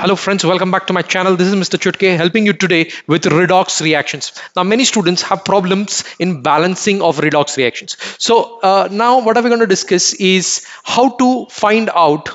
Hello friends, welcome back to my channel. This is Mr. Chutke helping you today with redox reactions. Now many students have problems in balancing of redox reactions. So now what are we going to discuss is how to find out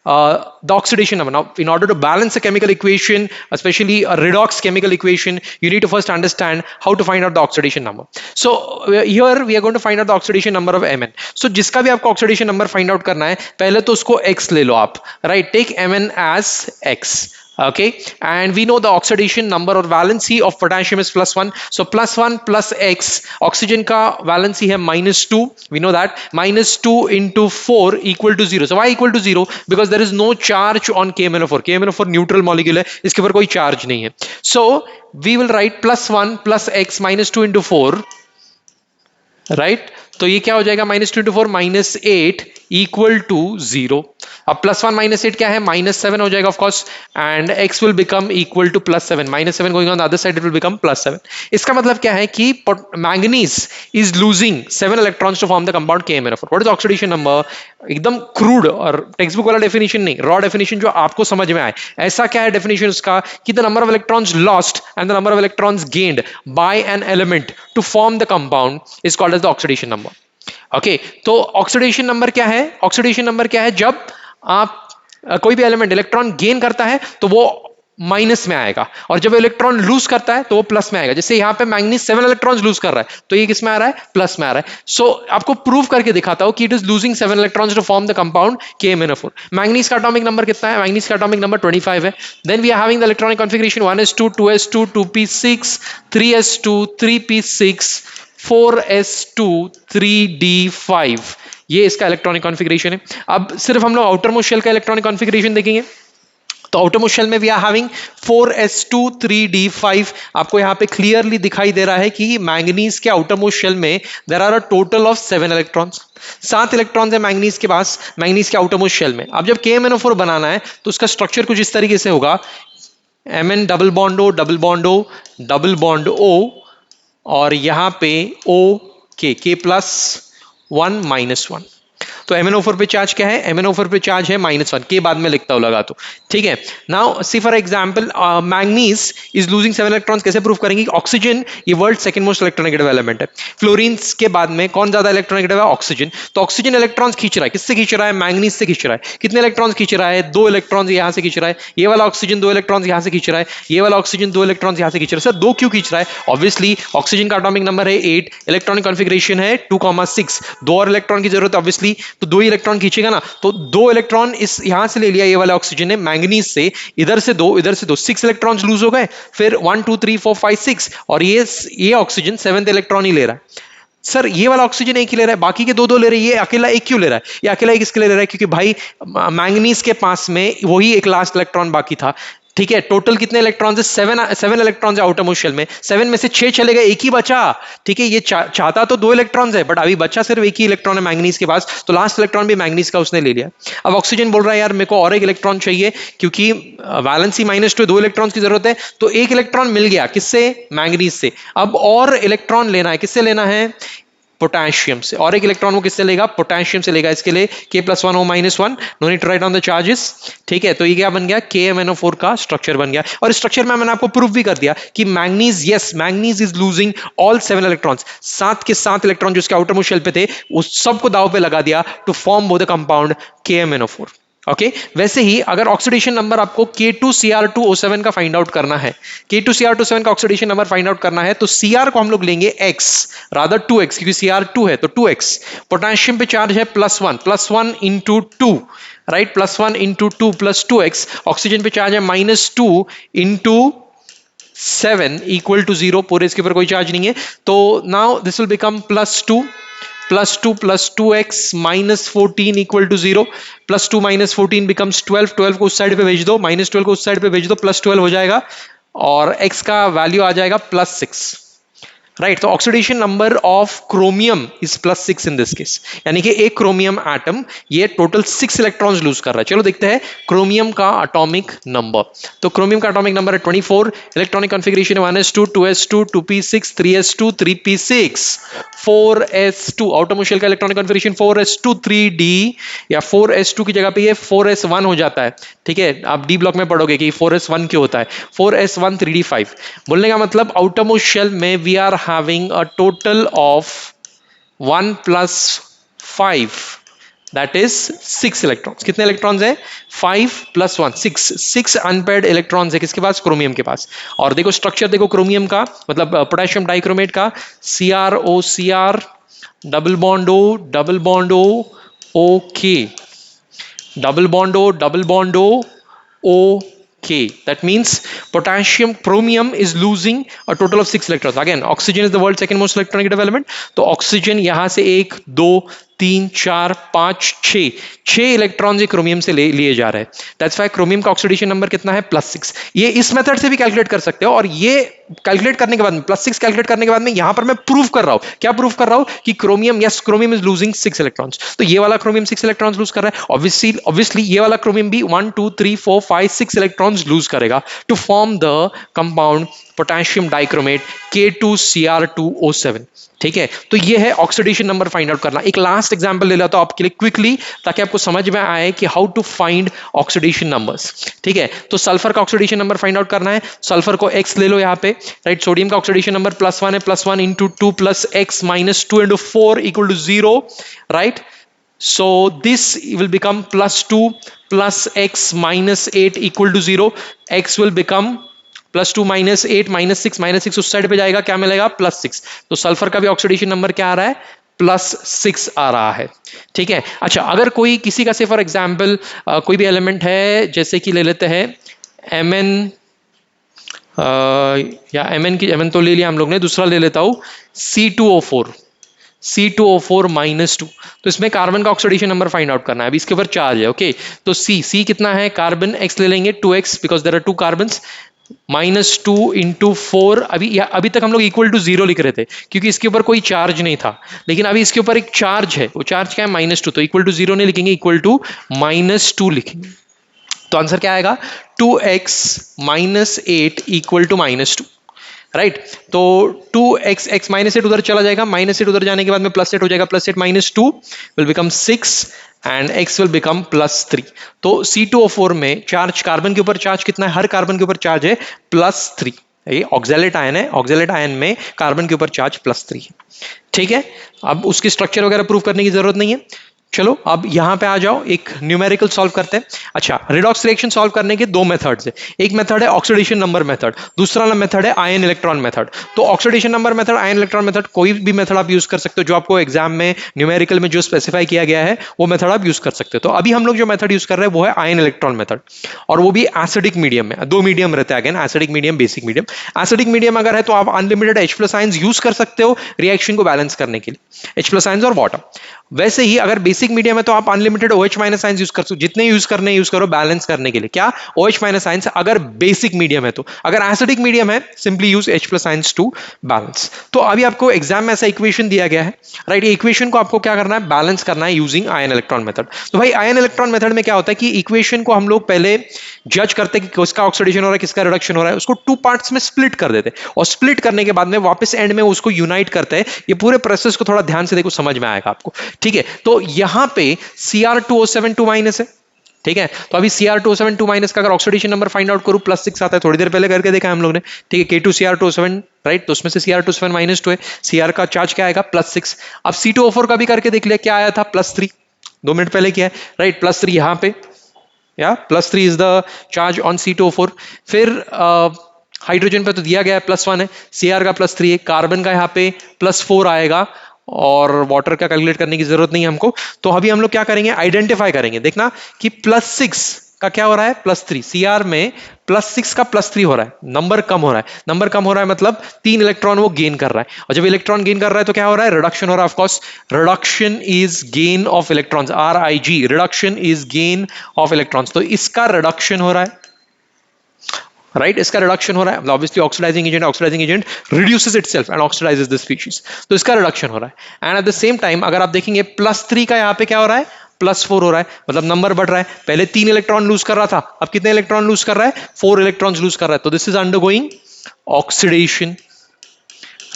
the oxidation number. Now in order to balance a chemical equation, especially a redox chemical equation, you need to first understand how to find out the oxidation number. So here we are going to find out the oxidation number of Mn. So जिसका भी आपको oxidation number find out करना है, पहले तो उसको x ले लो आप, right? Take Mn as x. Okay, and we know the oxidation number or valency of potassium is +1, so +1 plus x. Oxygen का valency है -2, we know that. -2 into 4 equal to 0. So why equal to 0? Because there is no charge on KMnO4. KMnO4 neutral molecule है, इसके ऊपर कोई charge नहीं है. So we will write +1 plus x -2 into 4, right? तो ये क्या हो जाएगा? -2 into 4 -8 equal to 0. अब +1 -8 क्या है? -7 हो जाएगा of course, and x will become equal to +7. -7 going on the other side, it will become +7. इसका मतलब क्या है कि manganese is losing 7 electrons to form the compound KMnO4. What is oxidation number? एकदम crude और textbook वाला definition नहीं, raw definition जो आपको समझ में आए. ऐसा क्या है definition उसका कि the number of electrons lost and the number of electrons gained by an element to form the compound is called as the oxidation number. Okay, तो ऑक्सीडेशन नंबर क्या है? ऑक्सीडेशन नंबर क्या है? जब आप कोई भी एलिमेंट इलेक्ट्रॉन गेन करता है तो वो माइनस में आएगा, और जब इलेक्ट्रॉन लूज करता है तो वो प्लस में आएगा. जैसे यहाँ पे मैंगनीज 7 इलेक्ट्रॉन्स लूज कर रहा है, तो ये किस में आ रहा है? प्लस में आ रहा है. सो आपको प्रूव करके दिखाता हूं कि it is losing 7 electrons to form the compound KMnO4. Manganese का एटॉमिक नंबर कितना है? मैंगनीज का एटॉमिक नंबर 25 है. Then we are having the electronic configuration 1s2 2s2 2p6 3s2 3p6 4s2 3d5. ये इसका इलेक्ट्रॉनिक कॉन्फ़िगरेशन है. अब सिर्फ हम लोग आउटर मोस्ट शेल का इलेक्ट्रॉनिक कॉन्फ़िगरेशन देखेंगे. तो आउटर मोस्ट शेल में we are having 4s2 3d5. आपको यहां पे क्लियरली दिखाई दे रहा है कि मैंगनीज के आउटर मोस्ट शेल में there are a total of 7 electrons. 7 electrons है मैंगनीज के पास, मैंगनीज के आउटर मोस्ट शेल में. अब जब KMnO4 बनाना है तो उसका स्ट्रक्चर कुछ इस तरीके से होगा. Mn double bond O double bond O double bond O, और यहां पे O K +1 -1. तो MnO4 पे चार्ज क्या है? MnO4 पे चार्ज है -1. के बाद में लिखता हूं लगा तो ठीक है. Now see for example manganese is losing 7 electrons. कैसे प्रूव करेंगे? ऑक्सीजन ये world second most electronegative element है. फ्लोरीन्स के बाद में कौन ज्यादा इलेक्ट्रोनेगेटिव है? ऑक्सीजन. तो ऑक्सीजन इलेक्ट्रॉन्स खींच रहा है. किससे खींच रहा है? मैंगनीज से खींच रहा है. कितने इलेक्ट्रॉन्स खींच रहा है? 2 इलेक्ट्रॉन्स यहां से खींच रहा है. ये वाला ऑक्सीजन 2 इलेक्ट्रॉन्स यहां से खींच रहा है. ये वाला ऑक्सीजन 2 इलेक्ट्रॉन्स यहां से खींच रहा है. सर 2 क्यों खींच रहा है? ऑब्वियसली ऑक्सीजन का एटॉमिक नंबर है 8, इलेक्ट्रॉनिक कॉन्फिगरेशन है 2,6. 2 और इलेक्ट्रॉन की जरूरत है ऑब्वियसली, तो 2 ही इलेक्ट्रॉन खींचेगा ना. तो 2 इलेक्ट्रॉन इस यहां से ले लिया, ये वाला ऑक्सीजन है मैंगनीज से, इधर से 2 इधर से 2, 6 इलेक्ट्रॉन्स लूज हो गए. फिर 1 2 3 4 5 6, और ये ऑक्सीजन 7th इलेक्ट्रॉन ही ले रहा है. सर ये वाला ऑक्सीजन एक ही ले रहा है, बाकी के 2 ले रहे हैं, ये अकेला एक क्यों ले रहा है? ये अकेला एक इसके लिए ले रहा है क्योंकि भाई मैंगनीज के पास में वही एक लास्ट इलेक्ट्रॉन बाकी था. ठीक है, टोटल कितने इलेक्ट्रॉन्स है? 7 इलेक्ट्रॉन्स है आउटर मोस्ट शेल में. 7 में से 6 चले गए, एक ही बचा. ठीक है, ये चाहता तो 2 इलेक्ट्रॉन्स है, बट अभी बचा सिर्फ एक ही इलेक्ट्रॉन है मैंगनीज के पास, तो लास्ट इलेक्ट्रॉन भी मैंगनीज का उसने ले लिया. अब ऑक्सीजन बोल रहा है यार मेरे को और एक इलेक्ट्रॉन चाहिए, क्योंकि वैलेंसी -2, 2 इलेक्ट्रॉन्स की जरूरत है. तो एक इलेक्ट्रॉन मिल गया, किससे? मैंगनीज से. अब और इलेक्ट्रॉन लेना है, किससे लेना है? पोटेशियम से. और एक इलेक्ट्रॉन वो किससे लेगा? पोटेशियम से लेगा. इसके लिए K+1 O -1, no need to write on the charges. ठीक है, तो ये क्या बन गया? KMnO4 का स्ट्रक्चर बन गया. और स्ट्रक्चर में मैंने आपको प्रूफ भी कर दिया कि manganese, yes manganese is losing all 7 electrons. 7 के 7 इलेक्ट्रॉन जो उसके आउटर मोस्ट शेल पे थे, उस सबको दाव पे लगा दिया to form both the compound KMnO4. Okay, वैसे ही अगर ऑक्सीडेशन नंबर आपको K2Cr2O7 का फाइंड आउट करना है, K2Cr2O7 का ऑक्सीडेशन नंबर फाइंड आउट करना है, तो Cr को हम लोग लेंगे x, रादर 2x, क्योंकि Cr2 है तो 2x. पोटेशियम पे चार्ज है +1 into 2, right? +1 into 2 + 2x. Oxygen पे चार्ज है -2 इंटू 7 इक्वल टू 0. पूरे इसके ऊपर कोई चार्ज नहीं है, तो now this will become +2 + 2x -14 equal to 0. +2 - 14 becomes 12. 12 को उस साइड पे भेज दो, -12 को उस साइड पे भेज दो, +12 हो जाएगा, और x का वैल्यू आ जाएगा +6. राइट। तो oxidation number of chromium is +6 in this case, यानी कि एक क्रोमियम एटम ये टोटल 6 इलेक्ट्रॉन्स लूज कर रहा है। चलो देखते हैं क्रोमियम का एटॉमिक नंबर। तो क्रोमियम का एटॉमिक नंबर है 24, इलेक्ट्रॉनिक कॉन्फ़िगरेशन है 1s2 2s2 2p6 3s2 3p6 4s2। Outermost shell का इलेक्ट्रॉनिक कॉन्फ़िगरेशन 4s2 3d, या 4s2 की जगह पे ये 4s1 हो जाता है। ठीक है, आप डी ब्लॉक में पढ़ोगे कि 4s1 क्यों होता है। 4s1 3d5 बोलने का मतलब आउटर मोस्ट शेल में we are having a total of 1 plus 5, that is 6 electrons. कितने इलेक्ट्रॉन्स है? 5 plus 1 6 अनपेयर्ड इलेक्ट्रॉन्स है किसके पास? क्रोमियम के पास। और देखो स्ट्रक्चर देखो क्रोमियम का, मतलब पोटेशियम डाइक्रोमेट का, CrOCr double bond O okay, double bond O okay, that means potassium chromium is losing a total of 6 electrons. Again, oxygen is the world's second most electronegative element, तो oxygen यहां से 1 2 3 4 5 6 electrons ये chromium से लिए जा रहे हैं। That's why chromium का ऑक्सीडेशन नंबर कितना है? +6। ये इस मेथड से भी कैलकुलेट कर सकते हो, और ये कैलकुलेट करने के बाद में +6 कैलकुलेट करने के बाद में यहां पर मैं प्रूव कर रहा हूं, क्या प्रूव कर रहा हूं? कि chromium, yes, chromium is losing 6 electrons. तो ये वाला क्रोमियम 6 इलेक्ट्रॉन्स लूज कर रहा है, ऑब्वियसली ये वाला क्रोमियम भी 1 2 3 4 5 6 इलेक्ट्रॉन्स लूज करेगा to form the compound potassium dichromate K2Cr2O7। ठीक है, तो ये है ऑक्सीडेशन नंबर फाइंड आउट करना। एक लास्ट एग्जांपल ले लेता हूं आपके लिए क्विकली, ताकि आपको समझ में आए कि how to find oxidation numbers. ठीक है, तो सल्फर का ऑक्सीडेशन नंबर फाइंड आउट करना है। सल्फर को X ले लो यहाँ पे, राइट। सोडियम का ऑक्सीडेशन नंबर +1 है, +1 into 2 plus X minus 2 into 4 equal to 0, right. So this will become +2 plus x minus 8 equal to 0. X will become +2 minus 8 minus 6 उस साइड पे जाएगा, क्या मिलेगा? +6। तो सल्फर का भी ऑक्सीडेशन नंबर क्या आ रहा है? +6 आ रहा है। ठीक है, अच्छा, अगर कोई किसी का से फॉर एग्जाम्पल कोई भी एलिमेंट है, जैसे कि ले लेते हैं Mn, या Mn तो ले लिया हम लोग ने, दूसरा ले लेता हूं C2O4 -2। तो इसमें कार्बन का ऑक्सीडेशन नंबर फाइंड आउट करना है। अभी इसके ऊपर चार्ज है, ओके। तो C कितना है? कार्बन, X ले लेंगे 2x because there are 2 carbons, -2 into 4। अभी तक हम लोग इक्वल टू 0 लिख रहे थे क्योंकि इसके ऊपर कोई चार्ज नहीं था, लेकिन अभी इसके ऊपर एक चार्ज है। वो चार्ज क्या है? -2। तो इक्वल टू 0 नहीं लिखेंगे, इक्वल टू -2 लिखेंगे। तो आंसर क्या आएगा? 2x - 8 equal to -2, right. तो 2x, x -8 उधर चला जाएगा, -8 उधर जाने के बाद में +8 हो जाएगा, +8 -2 will become 6 and x will become +3। तो C2O4 में चार्ज, कार्बन के ऊपर चार्ज कितना है? हर कार्बन के ऊपर चार्ज है +3। ये ऑक्सैलेट आयन है, ऑक्सैलेट आयन में कार्बन के ऊपर चार्ज +3 है। ठीक है, अब उसकी स्ट्रक्चर वगैरह प्रूव करने की जरूरत नहीं है। चलो अब यहां पे आ जाओ, एक न्यूमेरिकल सॉल्व करते हैं। अच्छा, रिडॉक्स रिएक्शन सॉल्व करने के 2 मेथड्स है। एक मेथड है ऑक्सीडेशन नंबर मेथड, दूसरा मेथड है आयन इलेक्ट्रॉन मेथड। तो oxidation number method, ion electron method, कोई भी मेथड आप यूज कर सकते हो जो आपको एग्जाम में न्यूमेरिकल में जो स्पेसिफाई किया गया है वो मेथड आप यूज कर सकते हो। तो अभी हम लोग जो मेथड यूज कर रहे हैं वो है आयन इलेक्ट्रॉन मेथड, और वो भी एसिडिक मीडियम में। 2 मीडियम रहते हैं, again acidic medium, basic medium. Acidic medium अगर है तो आप अनलिमिटेड H+ आयंस यूज कर सकते हो रिएक्शन को बैलेंस करने के लिए, H+ आयंस और वाटर। वैसे ही अगर बेसिक मीडियम है तो आप अनलिमिटेड OH- आयंस यूज कर सकते हो, जितने यूज करने यूज करो बैलेंस करने के लिए। क्या? OH- आयंस अगर बेसिक मीडियम है तो। अगर एसिडिक मीडियम है simply use H+ ions to balance. तो अभी आपको एग्जाम में ऐसा इक्वेशन दिया गया है, राइट। इक्वेशन को आपको क्या करना है? बैलेंस करना है यूजिंग आयन इलेक्ट्रॉन मेथड। तो भाई आयन इलेक्ट्रॉन मेथड में क्या होता है कि इक्वेशन को हम लोग पहले जज करते हैं कि किसका ऑक्सीडेशन हो रहा है, किसका रिडक्शन हो रहा है, उसको 2 पार्ट्स में स्प्लिट कर देते हैं, और स्प्लिट करने के बाद में वापस एंड में उसको यूनाइट करते हैं। ये पूरे प्रोसेस को थोड़ा ध्यान से देखो, समझ में आएगा आपको। ठीक है, तो यहां पे Cr2O7 2- है, ठीक है। तो अभी Cr2O7 2- का अगर ऑक्सीडेशन नंबर फाइंड आउट करूं +6 आता है, थोड़ी देर पहले करके देखा है हम लोग ने। ठीक है, K2Cr2O7, राइट। तो उसमें से Cr2O7 -2 है, Cr का चार्ज क्या आएगा? +6। अब C2O4 का भी करके देख लिया, क्या आया था? +3, 2 मिनट पहले किया है, राइट। +3 यहां पे, या +3 is the charge on C2O4। फिर हाइड्रोजन पे तो दिया गया है +1 है, Cr का +3 है, कार्बन का यहाँ पे +4 आएगा, और वाटर का कैलकुलेट करने की जरूरत नहीं है हमको। तो अभी हम लोग क्या करेंगे? आइडेंटिफाई करेंगे। देखना कि +6 का क्या हो रहा है? +3। Cr में +6 का +3 हो रहा है, नंबर कम हो रहा है। नंबर कम हो रहा है मतलब 3 इलेक्ट्रॉन वो गेन कर रहा है, और जब इलेक्ट्रॉन गेन कर रहा है तो क्या हो रहा है? रिडक्शन हो रहा है। Of course reduction is gain of electrons, RIG, reduction is gain of electrons. तो इसका रिडक्शन हो रहा है, राइट, इसका रिडक्शन हो रहा है, obviously oxidising agent reduces itself and oxidises the species, तो इसका रिडक्शन हो रहा है। And at the same time अगर आप देखेंगे +3 का यहाँ पे क्या हो रहा है, +4 हो रहा है, मतलब नंबर बढ़ रहा है। पहले 3 इलेक्ट्रॉन लूज कर रहा था, अब कितने इलेक्ट्रॉन लूज कर रहा है, 4 इलेक्ट्रॉन लूज कर रहा है, तो this is undergoing oxidation.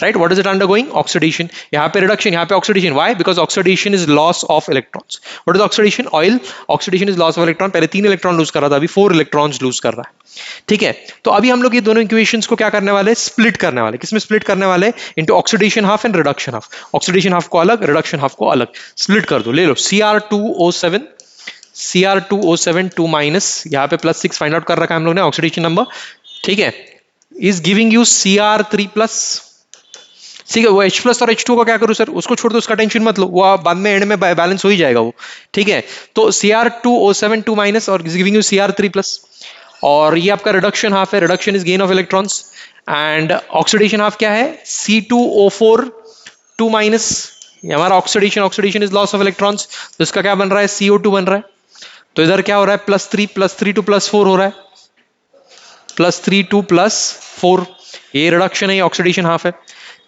Right, what is it undergoing? Oxidation. यहाँ पे reduction, यहाँ पे oxidation. Why? Because oxidation is loss of electrons. What is oxidation? Oil. Oxidation is loss of electron. पहले 3 इलेक्ट्रॉन लूज कर रहा था, अभी 4 इलेक्ट्रॉन्स लूज कर रहा है। ठीक है, तो अभी हम लोग ये दोनों इक्वेशंस को क्या करने वाले, स्प्लिट करने वाले। किसमें स्प्लिट करने वाले? Into oxidation half and reduction half. Oxidation half को अलग, रिडक्शन हाफ को अलग, स्प्लिट कर दो। ले लो Cr2O7, Cr2O7 2-, यहाँ पे +6 फाइंड आउट कर रखा है हम लोग ने ऑक्सीडेशन नंबर। ठीक है, इज गिविंग यू Cr3+। ठीक है, वो H+ और H2 का क्या करूं सर, उसको छोड़ दो, उसका टेंशन मत लो, वो बाद में एंड में बैलेंस हो ही जाएगा वो। ठीक है, तो Cr2O7 2- और गिविंग यू Cr3+, और ये आपका रिडक्शन हाफ है, reduction is gain of electrons, and oxidation half क्या है, C2O4 2-, ये हमारा oxidation is loss of electrons, तो इसका क्या बन रहा है, CO2 बन रहा है। तो इधर क्या हो रहा है, +3 to +4 हो रहा है, +3 to +4, ये रिडक्शन है, ये ऑक्सीडेशन हाफ है।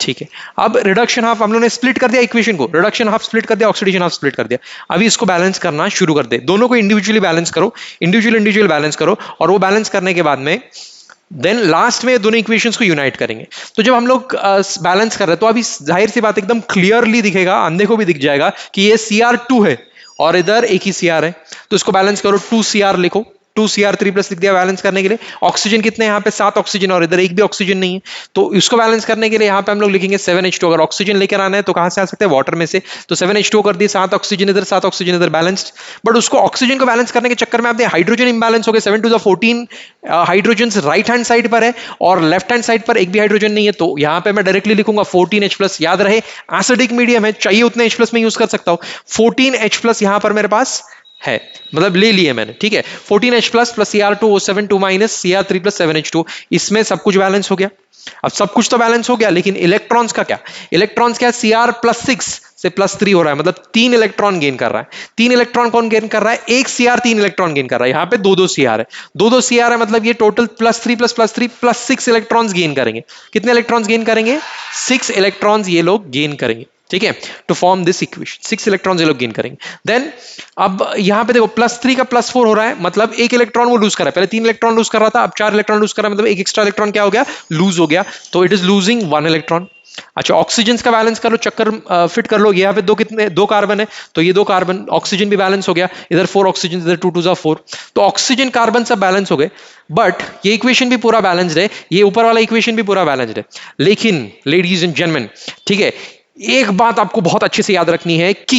ठीक है, अब रिडक्शन हाफ हम लोगों ने स्प्लिट कर दिया इक्वेशन को, रिडक्शन हाफ स्प्लिट कर दिया, ऑक्सीडेशन हाफ स्प्लिट कर दिया। अभी इसको बैलेंस करना शुरू कर दे, दोनों को इंडिविजुअली बैलेंस करो, इंडिविजुअल बैलेंस करो, और वो बैलेंस करने के बाद में देन लास्ट में दोनों इक्वेशंस को यूनाइट करेंगे। तो जब हम लोग बैलेंस कर रहे हैं तो अभी जाहिर सी बात एकदम क्लियरली दिखेगा, अंधे को भी दिख जाएगा कि ये Cr2 है और इधर एक ही Cr है, तो इसको बैलेंस करो, 2Cr लिखो, 2Cr3+ लिख दिया बैलेंस करने के लिए। ऑक्सीजन कितने यहाँ पे, 7 ऑक्सीजन, और इधर एक भी ऑक्सीजन नहीं है, तो इसको बैलेंस करने के लिए यहाँ पे हम लोग लिखेंगे 7H2। अगर ऑक्सीजन लेकर आना है तो कहां से आ सकते हैं, वाटर में से, तो 7H2 कर दिए, 7 ऑक्सीजन इधर, 7 ऑक्सीजन इधर, बैलेंस्ड। बट उसको ऑक्सीजन को बैलेंस करने के चक्कर में आपने हाइड्रोजन इंबैलेंस हो गए, 7 to the 14 hydrogen right hand side पर है और लेफ्ट हैंड साइड पर एक भी हाइड्रोजन नहीं है, तो यहाँ पे मैं डायरेक्टली लिखूंगा 14H+। याद रहे एसिडिक मीडियम है, चाहिए उतने H+ में यूज कर सकता हूं, 14H+ यहां पर मेरे पास है, मतलब ले लिए मैंने। ठीक है, 14H+ + Cr2O7 2- Cr3+ 7H2, इसमें सब कुछ बैलेंस हो गया। अब सब कुछ तो बैलेंस हो गया, लेकिन इलेक्ट्रॉन्स का क्या, इलेक्ट्रॉन्स क्या, Cr+6 से +3 हो रहा है, मतलब 3 इलेक्ट्रॉन गेन कर रहा है। 3 इलेक्ट्रॉन कौन गेन कर रहा है, एक Cr 3 इलेक्ट्रॉन गेन कर रहा है, यहाँ पे 2 Cr है, 2 Cr है, मतलब ये टोटल +3 + +3 +6 इलेक्ट्रॉन्स गेन करेंगे। कितने इलेक्ट्रॉन्स गेन करेंगे, 6 इलेक्ट्रॉन्स ये लोग गेन करेंगे। ठीक है, to form this equation 6 electrons ये लोग गेन करेंगे। देन अब यहां पे देखो +3 का +4 हो रहा है, मतलब एक इलेक्ट्रॉन वो लूज कर रहा है, पहले 3 इलेक्ट्रॉन लूज कर रहा था, अब 4 इलेक्ट्रॉन लूज कर रहा है, मतलब एक एक्स्ट्रा इलेक्ट्रॉन क्या हो गया, लूज हो गया, तो इट इज लूजिंग 1 इलेक्ट्रॉन। अच्छा, ऑक्सीजन का बैलेंस कर लो, चक्कर फिट कर लो, यहाँ पे कितने 2 कार्बन है, तो ये 2 कार्बन, ऑक्सीजन भी बैलेंस हो गया, इधर 4 ऑक्सीजन, इधर 2 2 4, तो ऑक्सीजन कार्बन सब बैलेंस हो गए। बट ये इक्वेशन भी पूरा बैलेंस्ड है, ये ऊपर वाला इक्वेशन भी पूरा बैलेंस्ड है, लेकिन लेडीज एंड जेंटलमैन, ठीक है, एक बात आपको बहुत अच्छे से याद रखनी है कि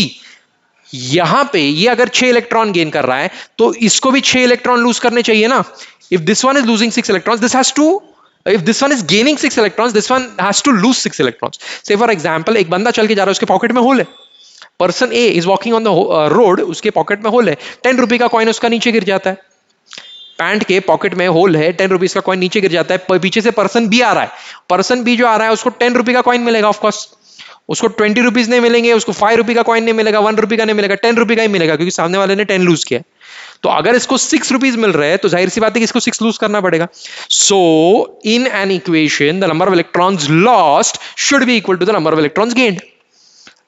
यहां पे ये अगर 6 इलेक्ट्रॉन गेन कर रहा है तो इसको भी 6 इलेक्ट्रॉन लूज करने चाहिए ना। If this one is losing 6 electrons, this has to, if this one is gaining 6 electrons, this one has to lose 6 electrons. Say for example, एक बंदा चल के जा रहा है, उसके पॉकेट में होल है, person A is walking on the road, उसके पॉकेट में होल है, 10 रुपए का कॉइन उसका नीचे गिर जाता है, पैंट के पॉकेट में होल है, 10 रुपीज का कॉइन नीचे गिर जाता है, पीछे से पर्सन बी आ रहा है, पर्सन बी जो आ रहा है उसको 10 रुपए का कॉइन मिलेगा, ऑफकोर्स उसको 20 रुपीज नहीं मिलेंगे, उसको 5 रुपए का कॉइन नहीं मिलेगा, 1 रुपए का नहीं मिलेगा, 10 रुपए का ही मिलेगा, क्योंकि सामने वाले ने 10 लूज किया। तो अगर इसको 6 रुपीज मिल रहे हैं तो जाहिर सी बात है कि इसको 6 लूज करना पड़ेगा। So in an equation the number of electrons lost should be equal to the number of electrons gained.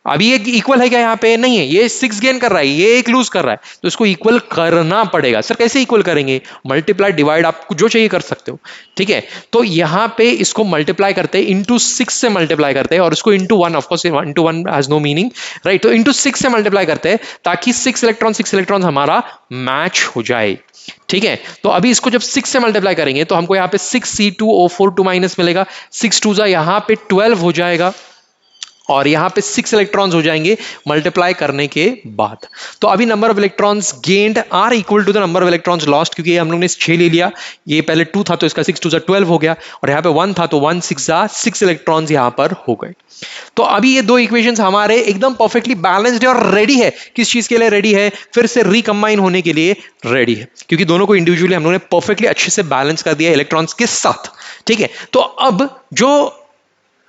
अभी ये इक्वल है क्या, यहाँ पे नहीं है, ये 6 गेन कर रहा है, ये 1 लूज कर रहा है, तो इसको इक्वल करना पड़ेगा। सर कैसे इक्वल करेंगे, मल्टीप्लाई डिवाइड, आपको जो चाहिए कर सकते हो। ठीक है, तो यहाँ पे इसको मल्टीप्लाई करते हैं, इंटू 6 से मल्टीप्लाई करते हैं, और इसको into 1, of course into 1 has no meaning, right, तो इंटू 6 से मल्टीप्लाई करते हैं ताकि 6 इलेक्ट्रॉन हमारा मैच हो जाए। ठीक है, तो अभी इसको जब 6 से मल्टीप्लाई करेंगे तो हमको यहाँ पे 6C2O4 2- मिलेगा, 6 2 यहाँ पे 12 हो जाएगा, और यहां पे 6 इलेक्ट्रॉन्स हो जाएंगे मल्टीप्लाई करने के बाद। तो अभी number of electrons gained are equal to the number of electrons lost, क्योंकि हम लोग ने 6 ले लिया, ये पहले 2 था तो इसका 6 2 12 हो गया, और यहाँ पे 1 था तो 1 6 6 इलेक्ट्रॉन्स यहां पर हो गए। तो अभी ये दो इक्वेशंस हमारे एकदम परफेक्टली बैलेंस्ड है और रेडी है। किस चीज के लिए रेडी है, फिर से रिकंबाइन होने के लिए रेडी है, क्योंकि दोनों को इंडिविजुअली हम लोगों ने परफेक्टली अच्छे से बैलेंस कर दिया इलेक्ट्रॉन्स के साथ। ठीक है, तो अब जो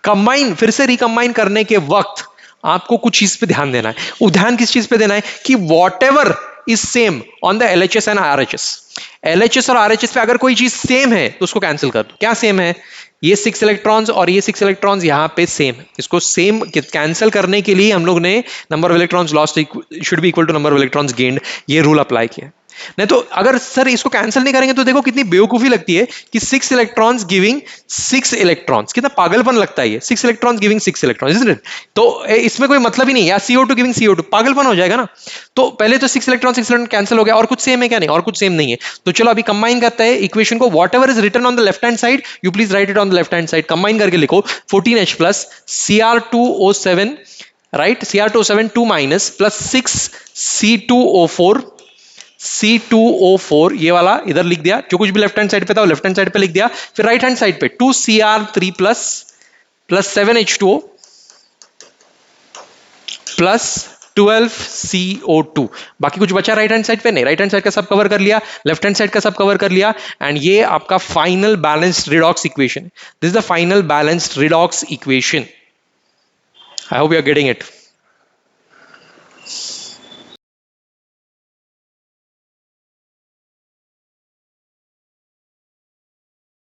कंबाइन, फिर से रिकंबाइन करने के वक्त आपको कुछ चीज पे ध्यान देना है। वो ध्यान किस चीज पे देना है कि whatever is same on the LHS and RHS. LHS और RHS पे अगर कोई चीज सेम है तो उसको कैंसिल कर दो. क्या सेम है? ये 6 इलेक्ट्रॉन्स और ये 6 इलेक्ट्रॉन्स यहाँ पे सेम है. इसको सेम कैंसिल करने के लिए हम लोग ने number of electrons lost should be equal to number of electrons gained, ये रूल अप्लाई किया. नहीं तो अगर सर इसको कैंसिल नहीं करेंगे तो देखो कितनी बेवकूफी लगती है कि 6 इलेक्ट्रॉन्स गिविंग 6 इलेक्ट्रॉन्स, कितना पागलपन लगता है ये. 6 electrons giving 6 electrons, isn't it? तो इसमें कोई मतलब ही नहीं. या CO2 गिविंग CO2, पागलपन हो जाएगा ना. तो पहले तो 6 इलेक्ट्रॉन 6 इलेक्ट्रॉन कैंसिल हो गया. और कुछ सेम है क्या? नहीं, और कुछ सेम नहीं है. तो चलो अभी कंबाइन करते हैं इक्वेशन को. Whatever is written on the left hand side you please write it on the left hand side. Combine करके लिखो 14H plus Cr2O7, right, Cr2O7 2 minus plus 6 C2O4, C2O4 ये वाला इधर लिख दिया. जो कुछ भी लेफ्ट हैंड साइड पे था वो लेफ्ट हैंड साइड पे लिख दिया. फिर राइट हैंड साइड पे 2Cr3 plus 7H2O plus 12CO2. बाकी कुछ बचा राइट हैंड साइड पे? नहीं, राइट हैंड साइड का सब कवर कर लिया, लेफ्ट हैंड साइड का सब कवर कर लिया. एंड ये आपका final balanced redox equation. This is the final balanced redox equation. I hope you are getting it.